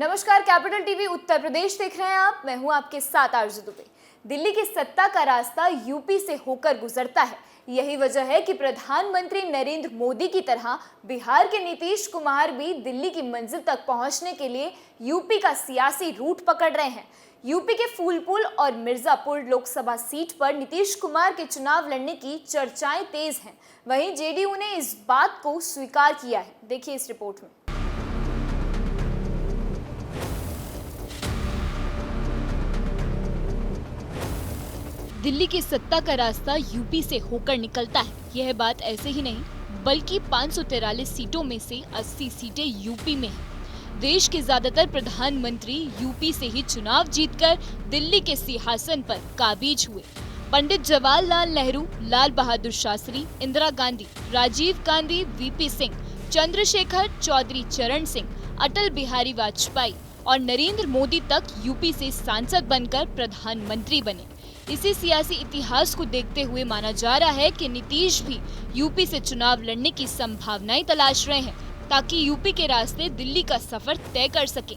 नमस्कार, capital TV Uttar Pradesh देख रहे हैं आप। मैं हूं आपके साथ आरजू दुबे। दिल्ली की सत्ता का रास्ता यूपी से होकर गुजरता है। यही वजह है कि प्रधानमंत्री नरेंद्र मोदी की तरह बिहार के नीतीश कुमार भी दिल्ली की मंजिल तक पहुंचने के लिए यूपी का सियासी रूट पकड़ रहे हैं। यूपी के फूलपुर और मिर्जापुर लोकसभा सीट पर नीतीश कुमार के चुनाव लड़ने की चर्चाएं तेज हैं। वहीं जेडीयू ने इस बात को स्वीकार किया है। देखिए इस रिपोर्ट में। दिल्ली की सत्ता का रास्ता यूपी से होकर निकलता है। यह बात ऐसे ही नहीं, बल्कि 543 सीटों में से 80 सीटें यूपी में हैं। देश के ज्यादातर प्रधानमंत्री यूपी से ही चुनाव जीतकर दिल्ली के सिंहासन पर काबिज हुए। पंडित जवाहरलाल नेहरू, लाल बहादुर शास्त्री, इंदिरा गांधी, राजीव गांधी, वीपी सिंह, चंद्रशेखर, चौधरी चरण सिंह, अटल बिहारी वाजपेयी और नरेंद्र मोदी तक यूपी से सांसद बनकर प्रधानमंत्री बने। इसी सियासी इतिहास को देखते हुए माना जा रहा है कि नीतीश भी यूपी से चुनाव लड़ने की संभावनाएं तलाश रहे हैं, ताकि यूपी के रास्ते दिल्ली का सफर तय कर सकें।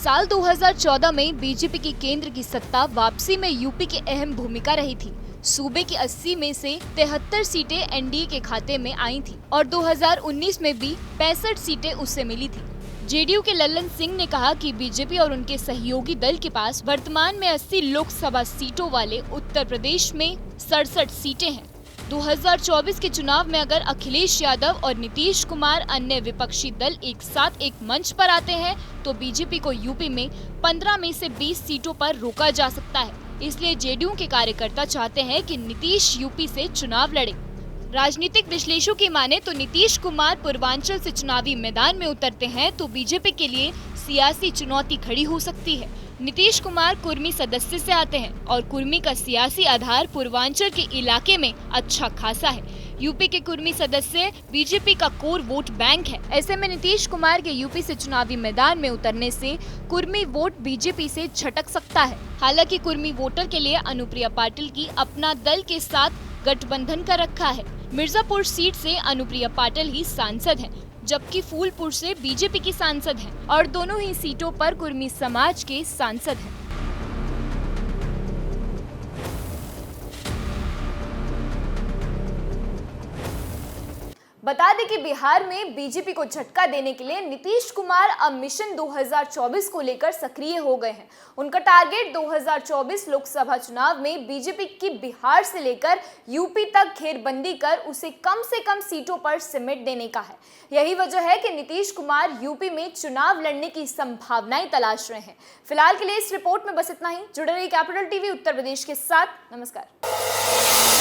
साल 2014 में बीजेपी की केंद्र की सत्ता वापसी में यूपी की अहम भूमिका रही थी। सूबे की 80 में से 73 सीटें एनडीए के खाते में आई थी और 2019 में भी 65 सीटें उससे मिली थी। जेडीयू के लल्लन सिंह ने कहा कि बीजेपी और उनके सहयोगी दल के पास वर्तमान में 80 लोकसभा सीटों वाले उत्तर प्रदेश में 67 सीटें हैं। 2024 के चुनाव में अगर अखिलेश यादव और नीतीश कुमार अन्य विपक्षी दल एक साथ एक मंच पर आते हैं तो बीजेपी को यूपी में 15 में से 20 सीटों पर रोका जा सकता है। इसलिए जेडीयू के कार्यकर्ता चाहते हैं कि नीतीश यूपी से चुनाव लड़े। राजनीतिक विश्लेषकों की माने तो नीतीश कुमार पूर्वांचल से चुनावी मैदान में उतरते हैं तो बीजेपी के लिए सियासी चुनौती खड़ी हो सकती है। नीतीश कुमार कुर्मी सदस्य से आते हैं और कुर्मी का सियासी आधार पूर्वांचल के इलाके में अच्छा खासा है। यूपी के कुर्मी सदस्य बीजेपी का कोर वोट बैंक है। ऐसे में नीतीश कुमार के यूपी से चुनावी मैदान में उतरने से कुर्मी वोट बीजेपी से झटक सकता है। हालांकि कुर्मी वोटर के लिए अनुप्रिया पाटिल की अपना दल के साथ गठबंधन कर रखा है। मिर्जापुर सीट से अनुप्रिया पाटिल ही सांसद हैं, जबकि फूलपुर से बीजेपी की सांसद हैं और दोनों ही सीटों पर कुर्मी समाज के सांसद हैं। बता दें कि बिहार में बीजेपी को झटका देने के लिए नीतीश कुमार अब मिशन 2024 को लेकर सक्रिय हो गए हैं। उनका टारगेट 2024 लोकसभा चुनाव में बीजेपी की बिहार से लेकर यूपी तक घेरबंदी कर उसे कम से कम सीटों पर सिमट देने का है। यही वजह है कि नीतीश कुमार यूपी में चुनाव लड़ने की संभावनाएं तलाश रहे हैं। फिलहाल के लिए इस रिपोर्ट में बस इतना ही। जुड़े रहिए कैपिटल टीवी उत्तर प्रदेश के साथ। नमस्कार।